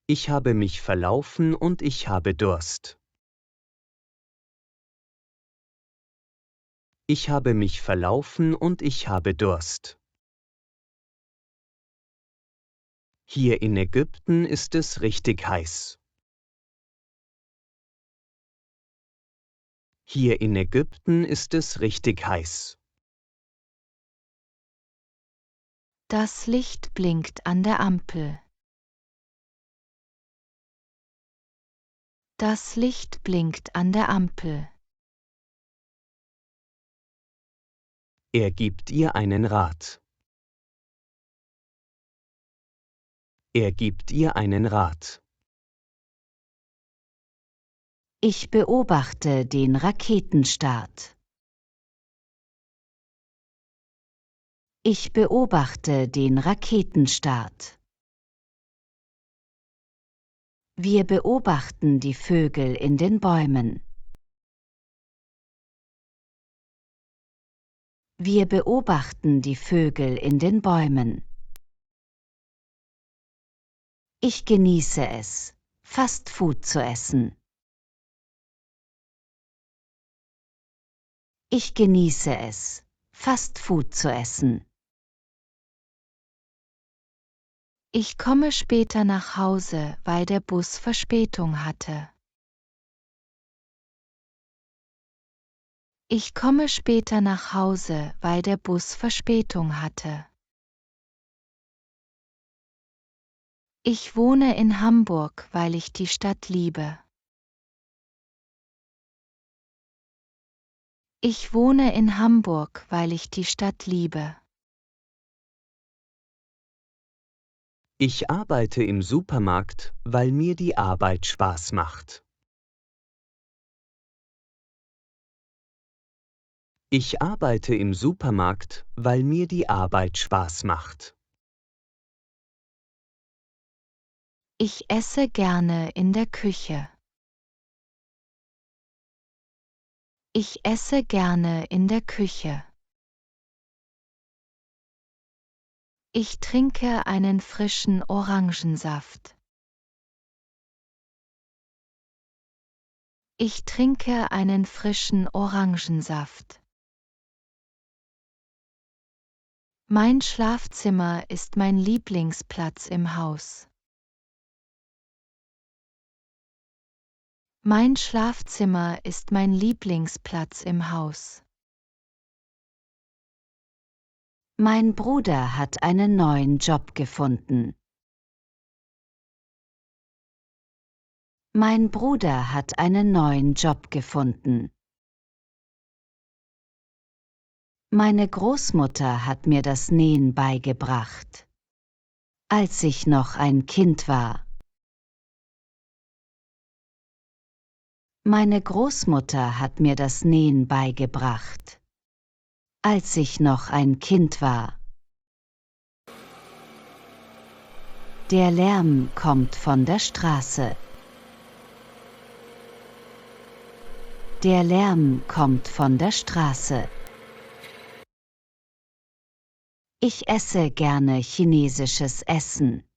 Ich habe mich verlaufen und ich habe Durst. Ich habe mich verlaufen und ich habe Durst. Hier in Ägypten ist es richtig heiß. Hier in Ägypten ist es richtig heiß. Das Licht blinkt an der Ampel. Das Licht blinkt an der Ampel. Er gibt ihr einen Rat. Er gibt ihr einen Rat. Ich beobachte den Raketenstart. Ich beobachte den Raketenstart. Wir beobachten die Vögel in den Bäumen. Wir beobachten die Vögel in den Bäumen. Ich genieße es, Fastfood zu essen. Ich genieße es, Fastfood zu essen. Ich komme später nach Hause, weil der Bus Verspätung hatte. Ich komme später nach Hause, weil der Bus Verspätung hatte. Ich wohne in Hamburg, weil ich die Stadt liebe. Ich wohne in Hamburg, weil ich die Stadt liebe. Ich arbeite im Supermarkt, weil mir die Arbeit Spaß macht. Ich arbeite im Supermarkt, weil mir die Arbeit Spaß macht. Ich esse gerne in der Küche. Ich esse gerne in der Küche. Ich trinke einen frischen Orangensaft. Ich trinke einen frischen Orangensaft. Mein Schlafzimmer ist mein Lieblingsplatz im Haus. Mein Schlafzimmer ist mein Lieblingsplatz im Haus. Mein Bruder hat einen neuen Job gefunden. Mein Bruder hat einen neuen Job gefunden. Meine Großmutter hat mir das Nähen beigebracht, als ich noch ein Kind war. Meine Großmutter hat mir das Nähen beigebracht, als ich noch ein Kind war. Der Lärm kommt von der Straße. Der Lärm kommt von der Straße. Ich esse gerne chinesisches Essen.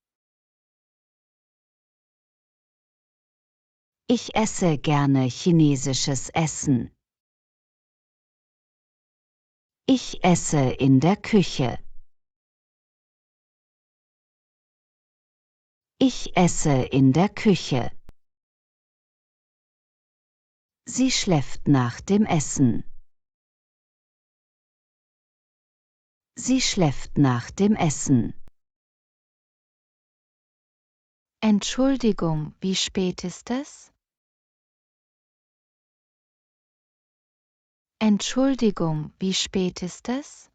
Ich esse gerne chinesisches Essen. Ich esse in der Küche. Ich esse in der Küche. Sie schläft nach dem Essen. Sie schläft nach dem Essen. Entschuldigung, wie spät ist es? Entschuldigung, wie spät ist es?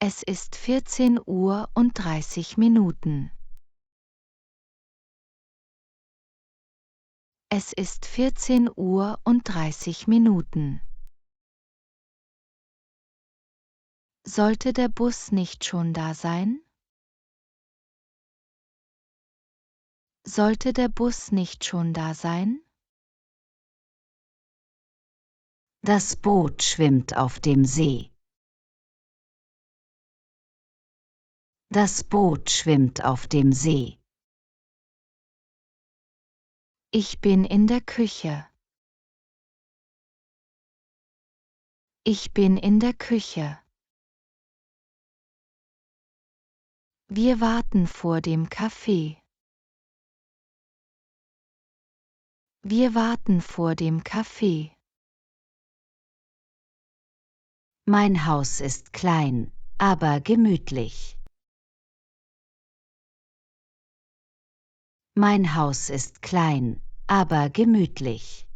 Es ist 14:30 Uhr. Es ist 14:30 Uhr. Sollte der Bus nicht schon da sein? Sollte der Bus nicht schon da sein? Das Boot schwimmt auf dem See. Das Boot schwimmt auf dem See. Ich bin in der Küche. Ich bin in der Küche. Wir warten vor dem Café. Wir warten vor dem Café. Mein Haus ist klein, aber gemütlich. Mein Haus ist klein, aber gemütlich.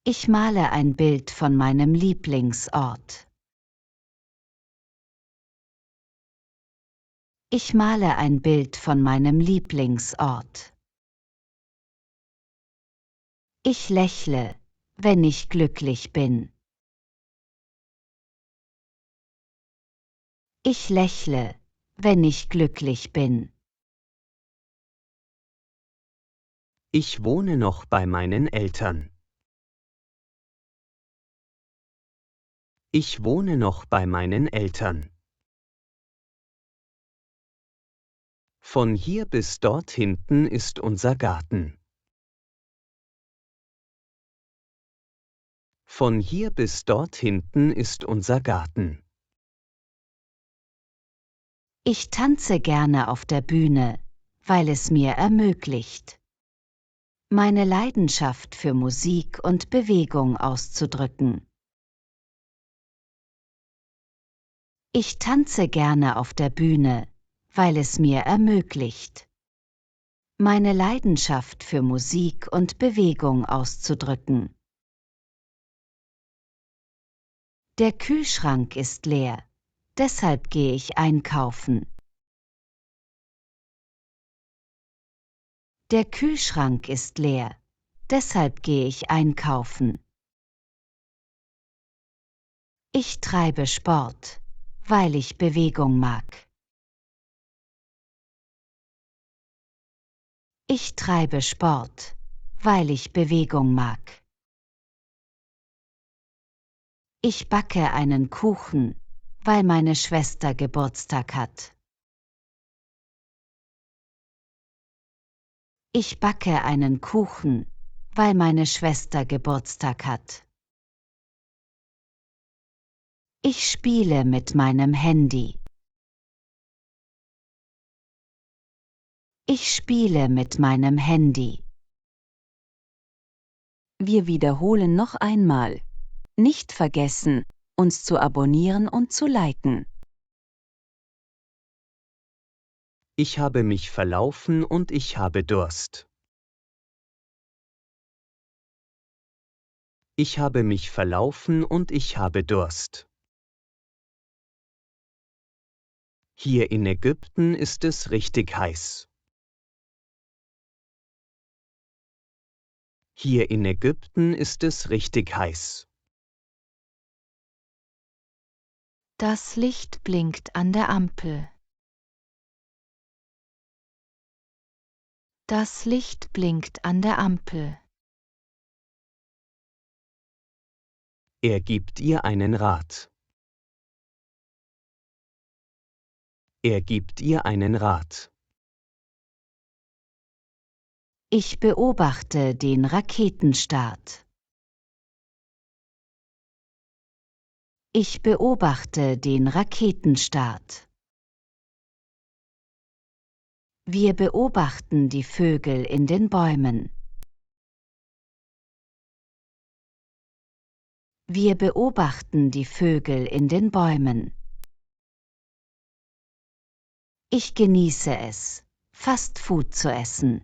Ich male ein Bild von meinem Lieblingsort. Ich male ein Bild von meinem Lieblingsort. Ich lächle, wenn ich glücklich bin. Ich lächle, wenn ich glücklich bin. Ich wohne noch bei meinen Eltern. Ich wohne noch bei meinen Eltern. Von hier bis dort hinten ist unser Garten. Von hier bis dort hinten ist unser Garten. Ich tanze gerne auf der Bühne, weil es mir ermöglicht, meine Leidenschaft für Musik und Bewegung auszudrücken. Ich tanze gerne auf der Bühne, weil es mir ermöglicht, meine Leidenschaft für Musik und Bewegung auszudrücken. Der Kühlschrank ist leer, deshalb gehe ich einkaufen. Der Kühlschrank ist leer, deshalb gehe ich einkaufen. Ich treibe Sport, weil ich Bewegung mag. Ich treibe Sport, weil ich Bewegung mag. Ich backe einen Kuchen, weil meine Schwester Geburtstag hat. Ich backe einen Kuchen, weil meine Schwester Geburtstag hat. Ich spiele mit meinem Handy. Ich spiele mit meinem Handy. Wir wiederholen noch einmal. Nicht vergessen, uns zu abonnieren und zu liken. Ich habe mich verlaufen und ich habe Durst. Ich habe mich verlaufen und ich habe Durst. Hier in Ägypten ist es richtig heiß. Hier in Ägypten ist es richtig heiß. Das Licht blinkt an der Ampel. Das Licht blinkt an der Ampel. Er gibt ihr einen Rat. Er gibt ihr einen Rat. Ich beobachte den Raketenstart. Ich beobachte den Raketenstart. Wir beobachten die Vögel in den Bäumen. Wir beobachten die Vögel in den Bäumen. Ich genieße es, Fast Food zu essen.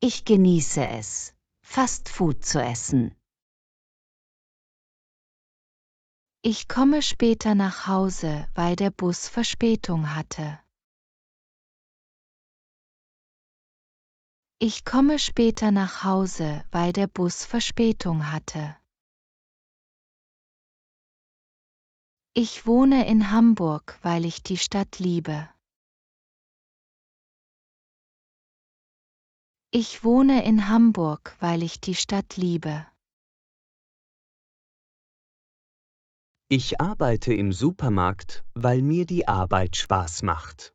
Ich genieße es, Fast Food zu essen. Ich komme später nach Hause, weil der Bus Verspätung hatte. Ich komme später nach Hause, weil der Bus Verspätung hatte. Ich wohne in Hamburg, weil ich die Stadt liebe. Ich wohne in Hamburg, weil ich die Stadt liebe. Ich arbeite im Supermarkt, weil mir die Arbeit Spaß macht.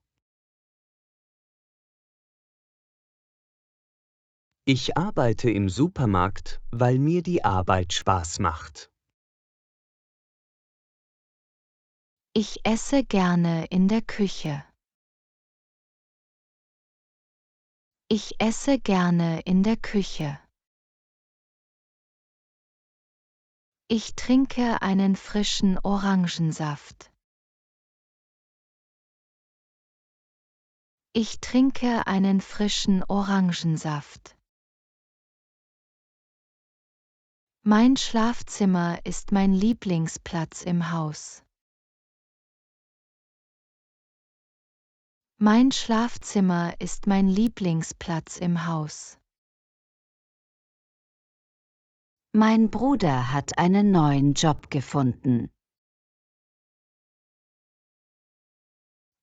Ich arbeite im Supermarkt, weil mir die Arbeit Spaß macht. Ich esse gerne in der Küche. Ich esse gerne in der Küche. Ich trinke einen frischen Orangensaft. Ich trinke einen frischen Orangensaft. Mein Schlafzimmer ist mein Lieblingsplatz im Haus. Mein Schlafzimmer ist mein Lieblingsplatz im Haus. Mein Bruder hat einen neuen Job gefunden.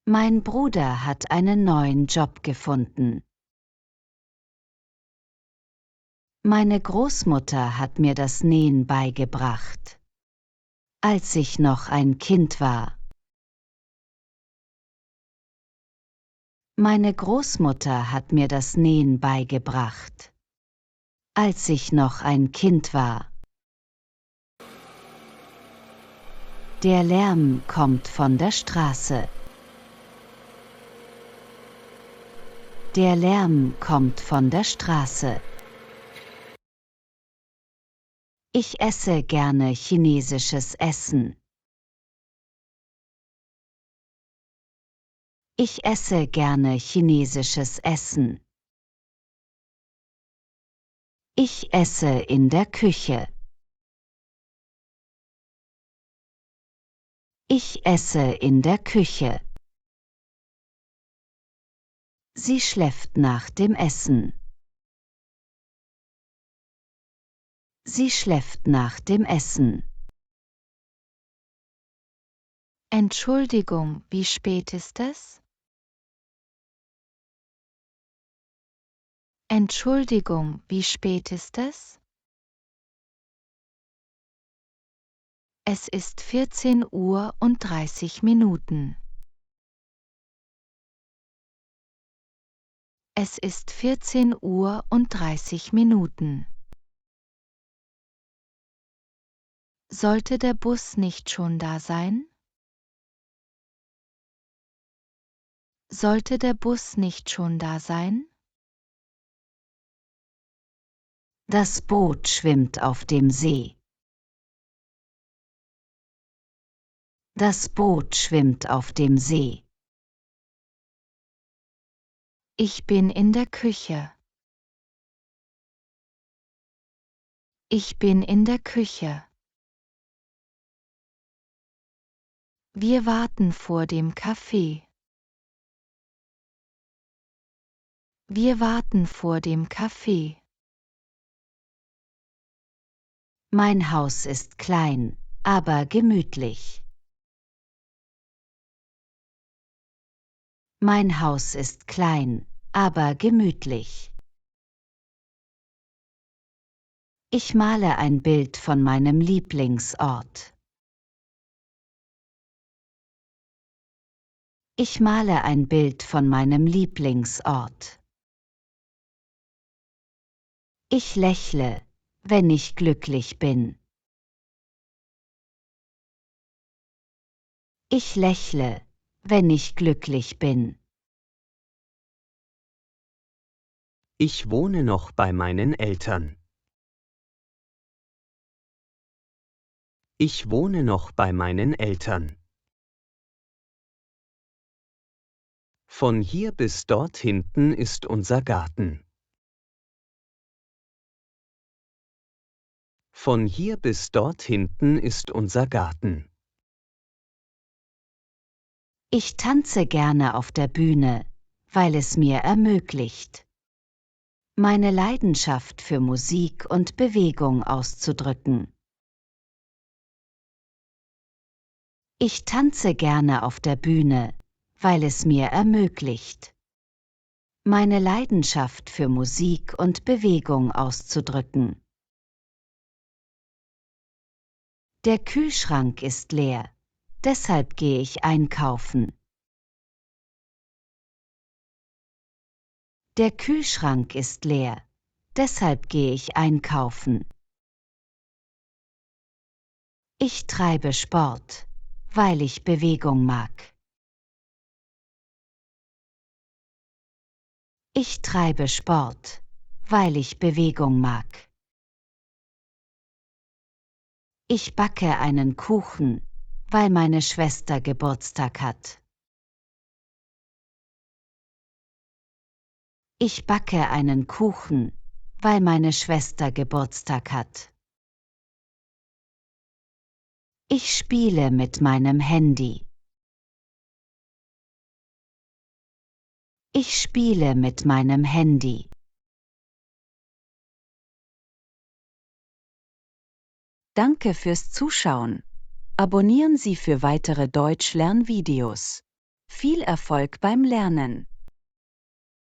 Mein Bruder hat einen neuen Job gefunden. Meine Großmutter hat mir das Nähen beigebracht, als ich noch ein Kind war. Meine Großmutter hat mir das Nähen beigebracht, als ich noch ein Kind war. Der Lärm kommt von der Straße. Der Lärm kommt von der Straße. Ich esse gerne chinesisches Essen. Ich esse gerne chinesisches Essen. Ich esse in der Küche. Ich esse in der Küche. Sie schläft nach dem Essen. Sie schläft nach dem Essen. Entschuldigung, wie spät ist es? Entschuldigung, wie spät ist es? Es ist 14:30 Uhr. Es ist 14:30 Uhr. Sollte der Bus nicht schon da sein? Sollte der Bus nicht schon da sein? Das Boot schwimmt auf dem See. Das Boot schwimmt auf dem See. Ich bin in der Küche. Ich bin in der Küche. Wir warten vor dem Café. Wir warten vor dem Café. Mein Haus ist klein, aber gemütlich. Mein Haus ist klein, aber gemütlich. Ich male ein Bild von meinem Lieblingsort. Ich male ein Bild von meinem Lieblingsort. Ich lächle, wenn ich glücklich bin. Ich lächle, wenn ich glücklich bin. Ich wohne noch bei meinen Eltern. Ich wohne noch bei meinen Eltern. Von hier bis dort hinten ist unser Garten. Von hier bis dort hinten ist unser Garten. Ich tanze gerne auf der Bühne, weil es mir ermöglicht, meine Leidenschaft für Musik und Bewegung auszudrücken. Ich tanze gerne auf der Bühne, weil es mir ermöglicht, meine Leidenschaft für Musik und Bewegung auszudrücken. Der Kühlschrank ist leer, deshalb gehe ich einkaufen. Der Kühlschrank ist leer, deshalb gehe ich einkaufen. Ich treibe Sport, weil ich Bewegung mag. Ich treibe Sport, weil ich Bewegung mag. Ich backe einen Kuchen, weil meine Schwester Geburtstag hat. Ich backe einen Kuchen, weil meine Schwester Geburtstag hat. Ich spiele mit meinem Handy. Ich spiele mit meinem Handy. Danke fürs Zuschauen. Abonnieren Sie für weitere Deutsch-Lernvideos. Viel Erfolg beim Lernen!